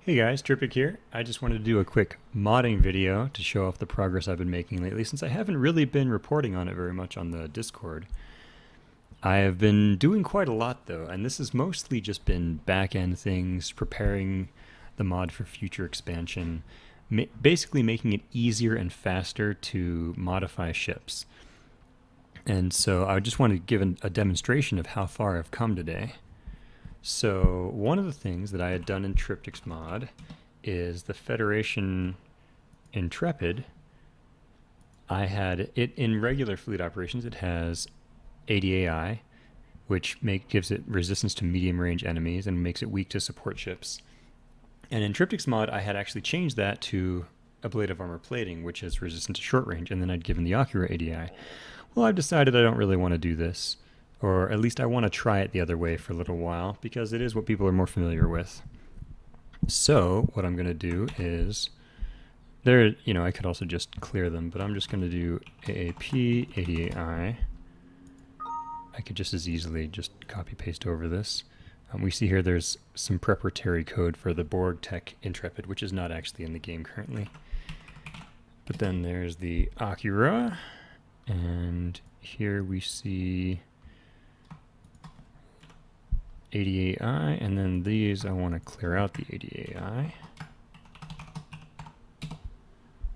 Hey guys, Trippic here. I just wanted to do a quick modding video to show off the progress I've been making lately, since I haven't really been reporting on it very much on the Discord. I have been doing quite a lot though, and this has mostly just been back-end things, preparing the mod for future expansion, basically making it easier and faster to modify ships. And so I just want to give a demonstration of how far I've come today. So one of the things that I had done in Triptych's mod is the Federation Intrepid. I had it in regular fleet operations. It has ADAI, which gives it resistance to medium range enemies and makes it weak to support ships. And in Triptych's mod, I had actually changed that to ablative armor plating, which is resistant to short range, and then I'd given the Akira ADI. Well, I've decided I don't really want to do this. Or at least I want to try it the other way for a little while, because it is what people are more familiar with. So what I'm going to do is, I could also just clear them, but I'm just going to do AAP, ADAI. I could just as easily just copy paste over this. We see here there's some preparatory code for the BorgTech Intrepid, which is not actually in the game currently. But then there's the Akira, and here we see ADAI, and then these I want to clear out the ADAI.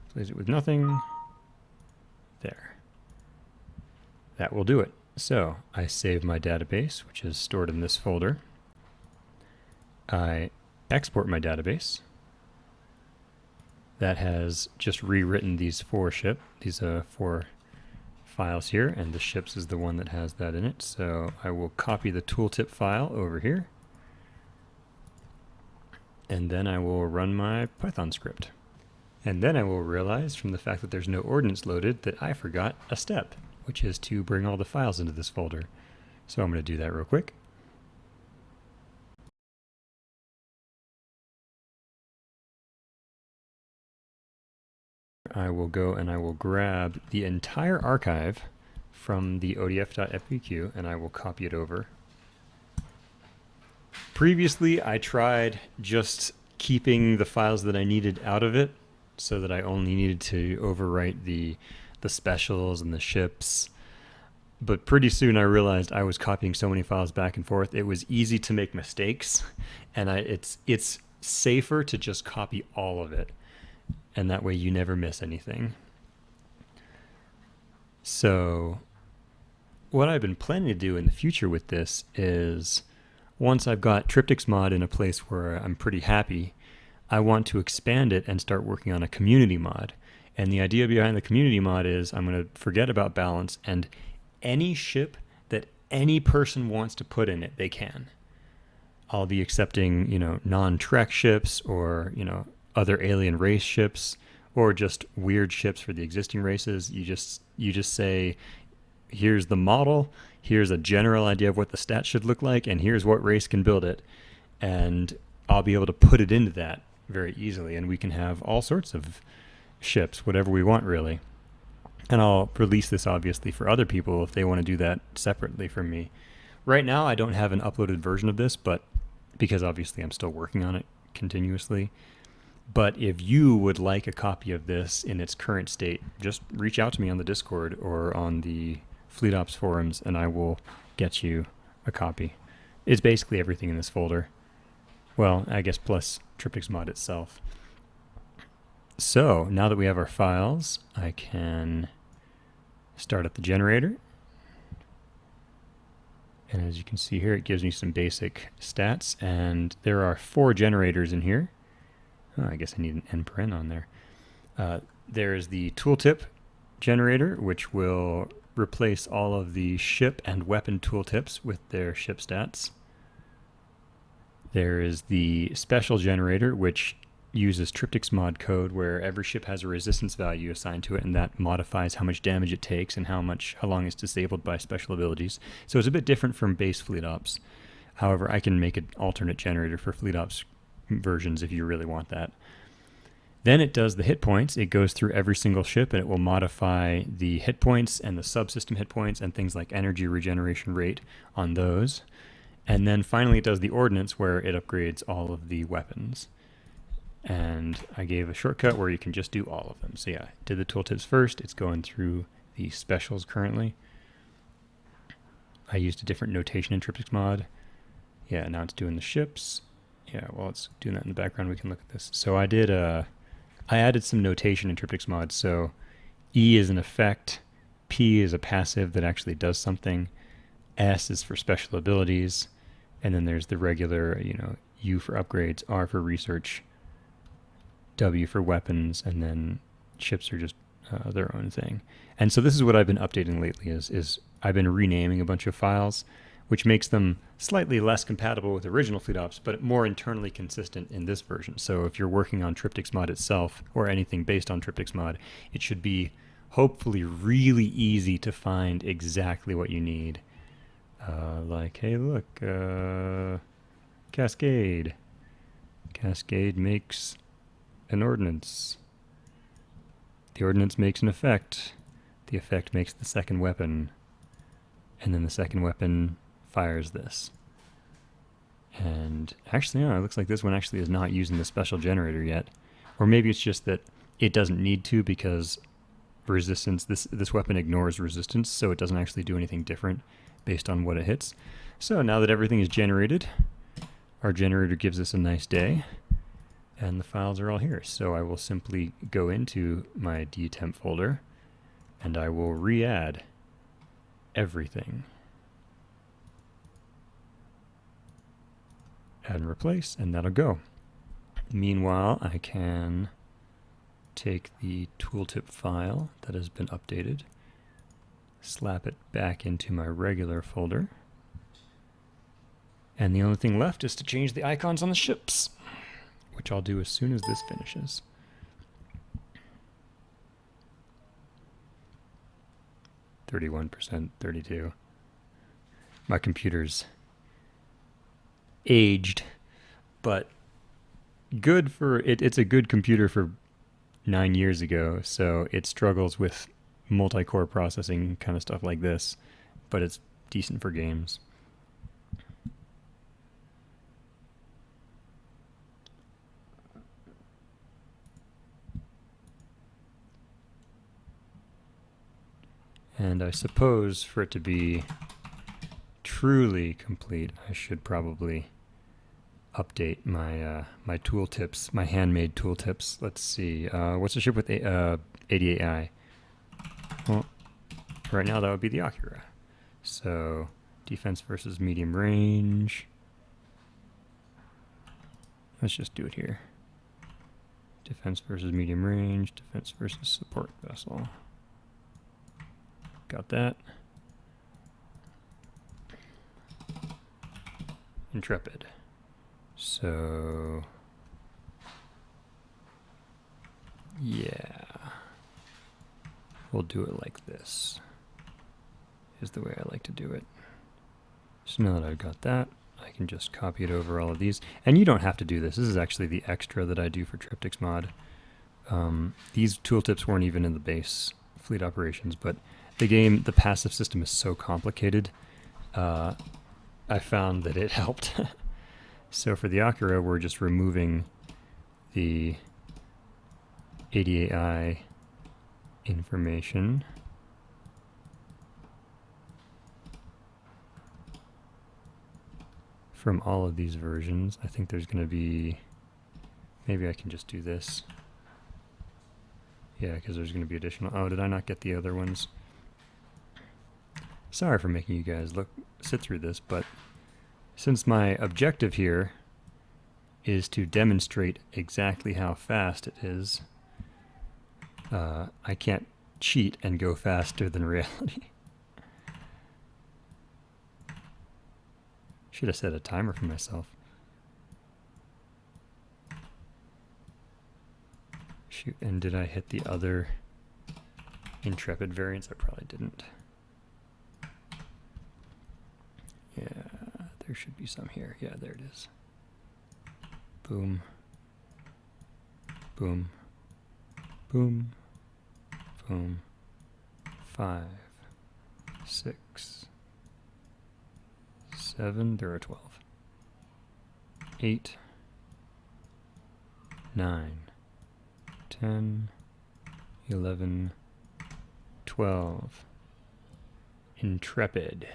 Replace it with nothing. There. That will do it. So I save my database, which is stored in this folder. I export my database. That has just rewritten these four files here, and the ships is the one that has that in it. So I will copy the tooltip file over here, and then I will run my Python script. And then I will realize from the fact that there's no ordnance loaded that I forgot a step, which is to bring all the files into this folder. So I'm going to do that real quick. I will go and I will grab the entire archive from the odf.faq and I will copy it over. Previously, I tried just keeping the files that I needed out of it so that I only needed to overwrite the specials and the ships. But pretty soon I realized I was copying so many files back and forth. It was easy to make mistakes, and it's safer to just copy all of it. And that way you never miss anything. So what I've been planning to do in the future with this is, once I've got Triptych's mod in a place where I'm pretty happy, I want to expand it and start working on a community mod. And the idea behind the community mod is I'm going to forget about balance, and any ship that any person wants to put in it, they can. I'll be accepting, non-Trek ships, or, other alien race ships, or just weird ships for the existing races. You just say, here's the model, here's a general idea of what the stats should look like, and here's what race can build it. And I'll be able to put it into that very easily, and we can have all sorts of ships, whatever we want really. And I'll release this obviously for other people if they want to do that separately from me. Right now I don't have an uploaded version of this, but because obviously I'm still working on it continuously. But if you would like a copy of this in its current state, just reach out to me on the Discord or on the Fleet Ops forums, and I will get you a copy. It's basically everything in this folder. Well, I guess plus Triptych's mod itself. So now that we have our files, I can start up the generator. And as you can see here, it gives me some basic stats, and there are 4 generators in here. Oh, I guess I need an n on there. There is the tooltip generator, which will replace all of the ship and weapon tooltips with their ship stats. There is the special generator, which uses Triptych's mod code, where every ship has a resistance value assigned to it, and that modifies how much damage it takes and how long it's disabled by special abilities. So it's a bit different from base Fleet Ops. However, I can make an alternate generator for Fleet Ops versions if you really want that. Then it does the hit points. It goes through every single ship, and it will modify the hit points and the subsystem hit points and things like energy regeneration rate on those. And then finally it does the ordnance, where it upgrades all of the weapons. and I gave a shortcut where you can just do all of them. So yeah, did the tooltips first. It's going through the specials currently. I used a different notation in TryptychsMod. Yeah, now it's doing the ships. Yeah, while it's doing that in the background, we can look at this. So I added some notation in TryptychsMod. So E is an effect, P is a passive that actually does something, S is for special abilities, and then there's the regular, U for upgrades, R for research, W for weapons, and then ships are just their own thing. And so this is what I've been updating lately is I've been renaming a bunch of files, which makes them slightly less compatible with original FleetOps, but more internally consistent in this version. So if you're working on TryptychsMod itself, or anything based on TryptychsMod, it should be hopefully really easy to find exactly what you need. Like, hey, look, Cascade. Cascade makes an ordnance. The ordnance makes an effect. The effect makes the second weapon. And then the second weapon fires this. And actually, it looks like this one actually is not using the special generator yet. Or maybe it's just that it doesn't need to because resistance, this weapon ignores resistance, so it doesn't actually do anything different based on what it hits. So now that everything is generated, our generator gives us a nice day, and the files are all here. So I will simply go into my dtemp folder, and I will re-add everything. Add and replace, and that'll go. Meanwhile, I can take the tooltip file that has been updated, slap it back into my regular folder, and the only thing left is to change the icons on the ships, which I'll do as soon as this finishes. %, 32. My computer's aged, but good for it. It's a good computer for 9 years ago, so it struggles with multi-core processing kind of stuff like this, but it's decent for games. And I suppose for it to be truly complete, I should probably update my my tooltips, my handmade tooltips. Let's see, what's the ship with 88i? Well, right now that would be the Akira. So defense versus medium range. Let's just do it here. Defense versus medium range, defense versus support vessel. Got that. Intrepid. So, yeah. We'll do it like this. Is the way I like to do it. So now that I've got that, I can just copy it over all of these. And you don't have to do this. This is actually the extra that I do for TryptychsMod. These tooltips weren't even in the base fleet operations, but the passive system is so complicated, I found that it helped. So for the Akira, we're just removing the 88i information. From all of these versions. I think there's going to be, maybe I can just do this. Yeah, because there's going to be additional. Oh, did I not get the other ones? Sorry for making you guys sit through this, but since my objective here is to demonstrate exactly how fast it is, I can't cheat and go faster than reality. Should have set a timer for myself. Shoot, and did I hit the other Intrepid variants? I probably didn't. Yeah, there should be some here. Yeah, there it is. Boom. Boom. Boom. Boom. 5, 6, 7, there are 12. 8, 9, 10, 11, 12. Intrepid.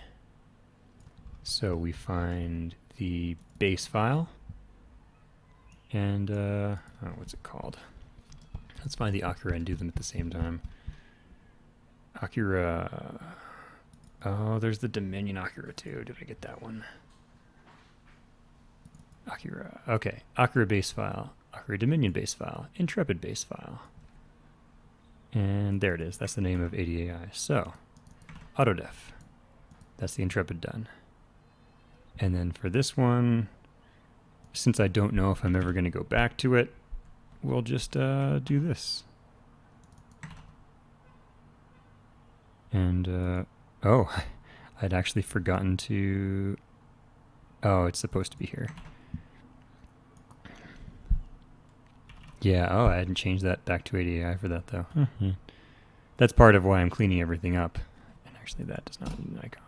So we find the base file, and what's it called? Let's find the Akira and do them at the same time. Akira. Oh, there's the Dominion Akira too. Did I get that one? Akira. Okay. Akira base file. Akira Dominion base file. Intrepid base file. And there it is. That's the name of ADAI. So, Autodef. That's the Intrepid done. And then for this one, since I don't know if I'm ever going to go back to it, we'll just do this. And, oh, I'd actually forgotten to... Oh, it's supposed to be here. Yeah, oh, I hadn't changed that back to ADAI for that, though. That's part of why I'm cleaning everything up. And actually, that does not need an icon.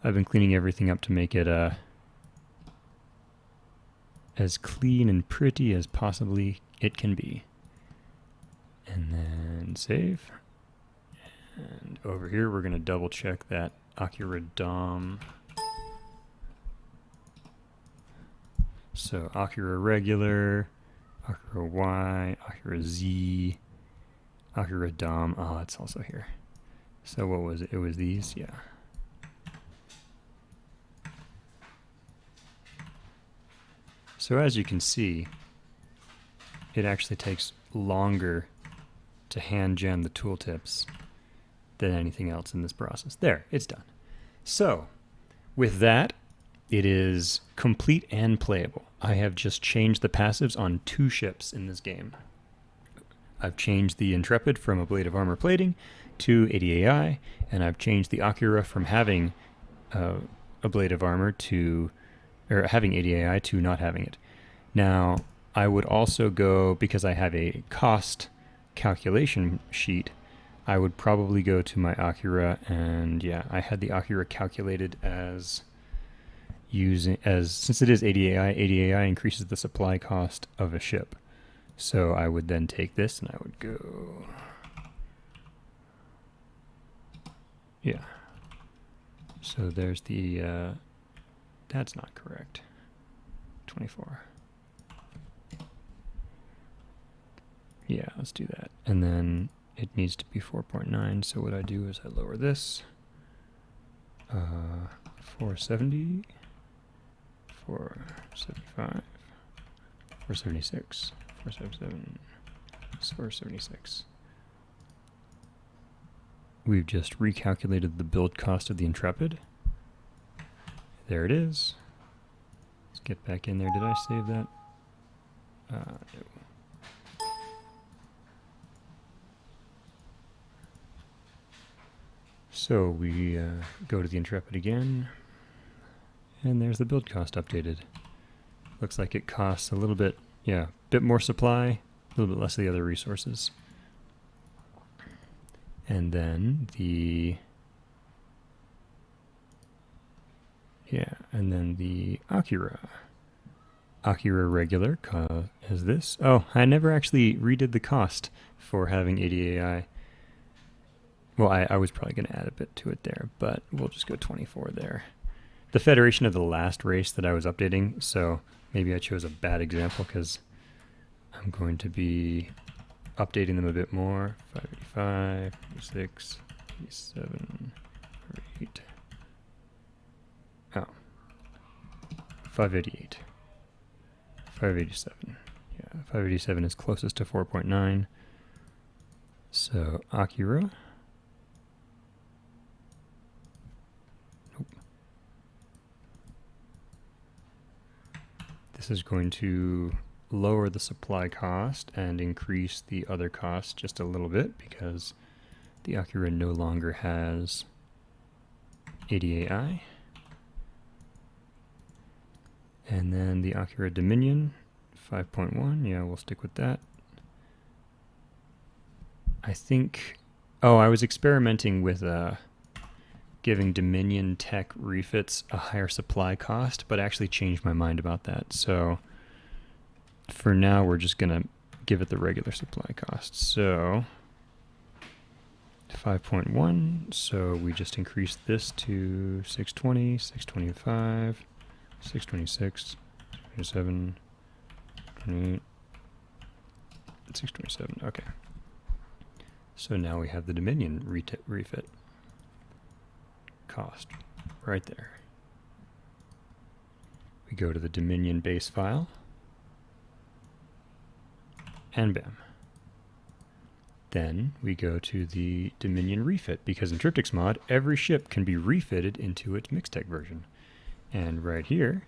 I've been cleaning everything up to make it as clean and pretty as possibly it can be. And then save. And over here, we're going to double check that Akira DOM. So Akira regular, Akira Y, Akira Z, Akira DOM. Oh, it's also here. So what was it? It was these, yeah. So as you can see, it actually takes longer to hand gen the tooltips than anything else in this process. There, it's done. So with that, it is complete and playable. I have just changed the passives on 2 ships in this game. I've changed the Intrepid from a Blade of Armor plating to ADAI, and I've changed the Akira from having a Blade of Armor to, or having ADAI to not having it. Now, I would also go, because I have a cost calculation sheet, I would probably go to my Akira, and yeah, I had the Akira calculated as since it is ADAI, ADAI increases the supply cost of a ship. So I would then take this and I would go, yeah. So there's the, that's not correct, 24. Yeah, let's do that. And then it needs to be 4.9, so what I do is I lower this, 470, 475, 476, 477, 476. We've just recalculated the build cost of the Intrepid. There it is. Let's get back in there. Did I save that? No. So we go to the Intrepid again, and there's the build cost updated. Looks like it costs a little bit, yeah, bit more supply, a little bit less of the other resources. And then the, yeah, and then the Akira. Akira regular is this. Oh, I never actually redid the cost for having ADAI. Well, I was probably going to add a bit to it there, but we'll just go 24 there. The Federation of the last race that I was updating, so maybe I chose a bad example because I'm going to be updating them a bit more. 585, 86, 87, 8. Oh. 588. 587. Yeah, 587 is closest to 4.9. So, Akira. This is going to lower the supply cost and increase the other cost just a little bit because the Akira no longer has ADAI. And then the Akira Dominion 5.1, yeah, we'll stick with that. I think, oh, I was experimenting with giving Dominion Tech refits a higher supply cost, but I actually changed my mind about that. So for now, we're just going to give it the regular supply cost. So 5.1. So we just increased this to 620, 625, 626, 627, 28, 627. Okay. So now we have the Dominion refit cost right there. We go to the Dominion base file, and bam. Then we go to the Dominion refit, because in TryptychsMod, every ship can be refitted into its Mixtec version. And right here,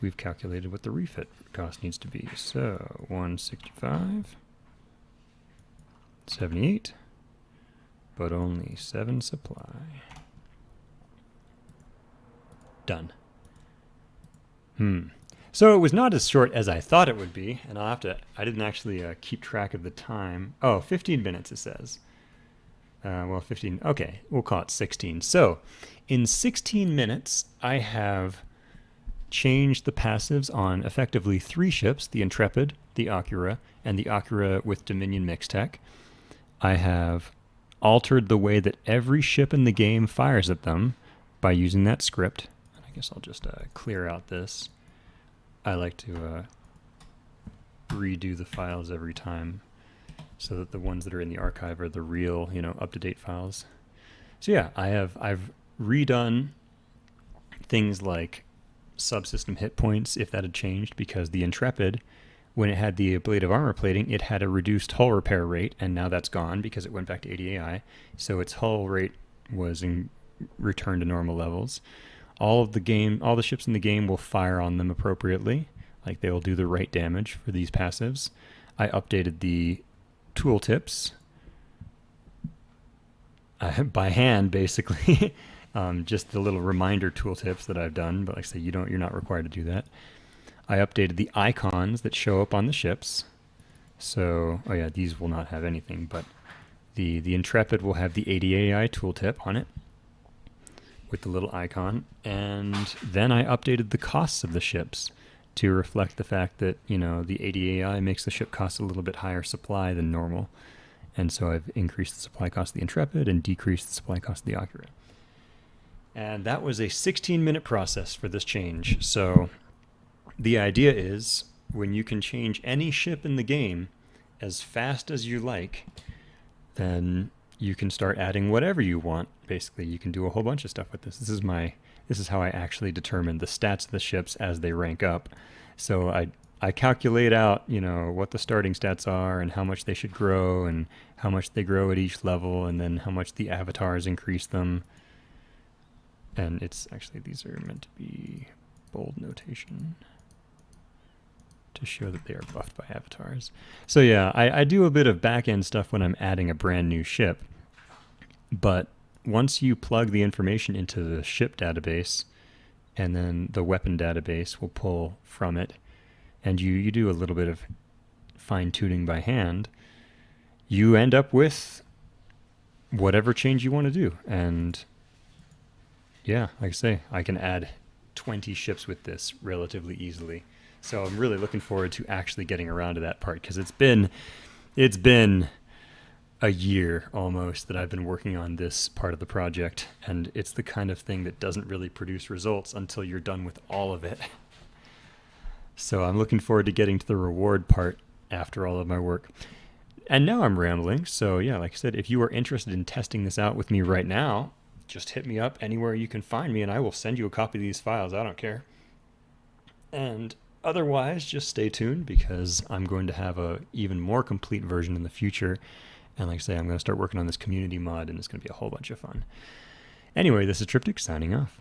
we've calculated what the refit cost needs to be. So 165, 78, but only 7 supply. Done. So it was not as short as I thought it would be, and I didn't actually keep track of the time. Oh, 15 minutes it says. Well, 15, okay, we'll call it 16. So in 16 minutes, I have changed the passives on effectively 3 ships, the Intrepid, the Akira, and the Akira with Dominion Mixtec. I have altered the way that every ship in the game fires at them by using that script. I guess I'll just clear out this. I like to redo the files every time so that the ones that are in the archive are the real, up-to-date files. So yeah, I've redone things like subsystem hit points, if that had changed, because the Intrepid, when it had the ablative armor plating, it had a reduced hull repair rate, and now that's gone because it went back to 80 AI, so its hull rate was returned to normal levels. All the ships in the game will fire on them appropriately, like they will do the right damage for these passives. I updated the tooltips by hand, basically. Just the little reminder tooltips that I've done, but like I say, you're not required to do that. I updated the icons that show up on the ships. So, oh yeah, these will not have anything, but the Intrepid will have the 80 AI tooltip on it with the little icon. And then I updated the costs of the ships to reflect the fact that, the 80 AI makes the ship cost a little bit higher supply than normal. And so I've increased the supply cost of the Intrepid and decreased the supply cost of the Akira. And that was a 16-minute process for this change. So the idea is, when you can change any ship in the game as fast as you like, then you can start adding whatever you want. Basically, you can do a whole bunch of stuff with this. This is how I actually determine the stats of the ships as they rank up. So I calculate out, what the starting stats are and how much they should grow and how much they grow at each level, and then how much the avatars increase them. And it's actually, these are meant to be bold notation to show that they are buffed by avatars. So yeah, I do a bit of back-end stuff when I'm adding a brand new ship, but once you plug the information into the ship database, and then the weapon database will pull from it, and you do a little bit of fine-tuning by hand, you end up with whatever change you want to do. And yeah, like I say, I can add 20 ships with this relatively easily. So I'm really looking forward to actually getting around to that part, because it's been a year almost that I've been working on this part of the project, and it's the kind of thing that doesn't really produce results until you're done with all of it. So I'm looking forward to getting to the reward part after all of my work. And now I'm rambling, so yeah, like I said, if you are interested in testing this out with me right now, just hit me up anywhere you can find me, and I will send you a copy of these files. I don't care. And otherwise, just stay tuned, because I'm going to have a even more complete version in the future. And like I say, I'm going to start working on this community mod, and it's going to be a whole bunch of fun. Anyway, this is Triptych signing off.